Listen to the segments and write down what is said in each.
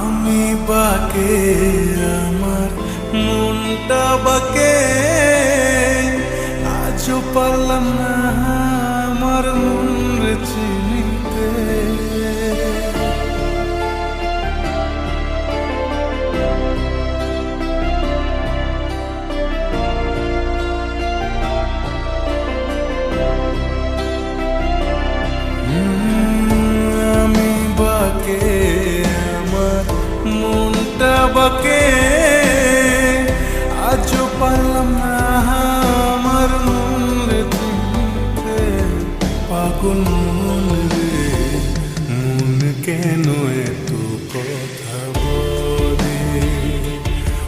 আমি বাকে আমার মনটা বাকে আজও পারলাম না আমার মন রে চিনিতে। আমি বাকে আমার মনটা বাকে আজও পারলাম না আমার মন রে চিনতে। পাগল মন রে মন কেন এত কথা বলে,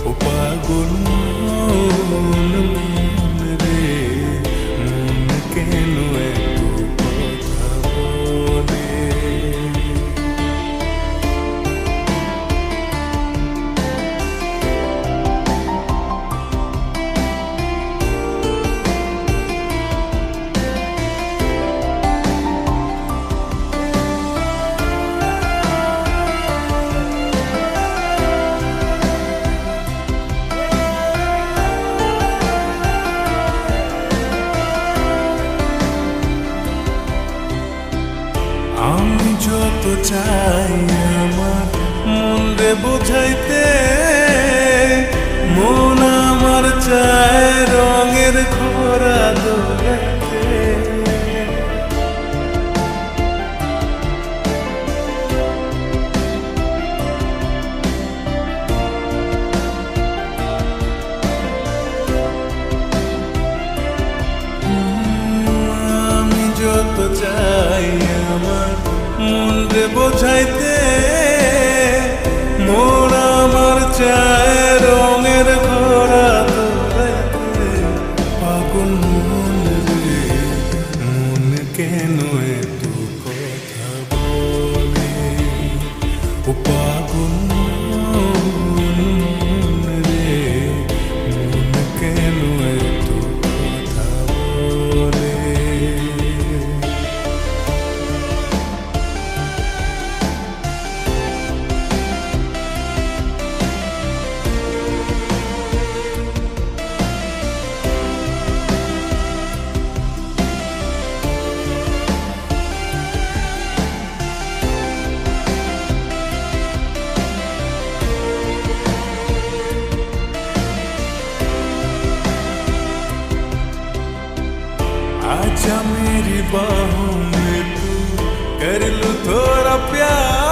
ও পাগল মন রে মন কেন এত কথা বলে। আমি যত চাই আমার মন রে বোঝাইতে, মন আমার চায় রঙের খরা দোলাইতে। আমি যত চাই আমার মন রে বোঝাইতে, মন আমার চায় রঙের ঘোরা দোলাইতে। পাগল মন রে মন কেন এত কথা বলে, ও পাগল মন রে মন কেন এত কথা বলে। आजा मेरी बाहों में तू कर लूं थोड़ा प्यार।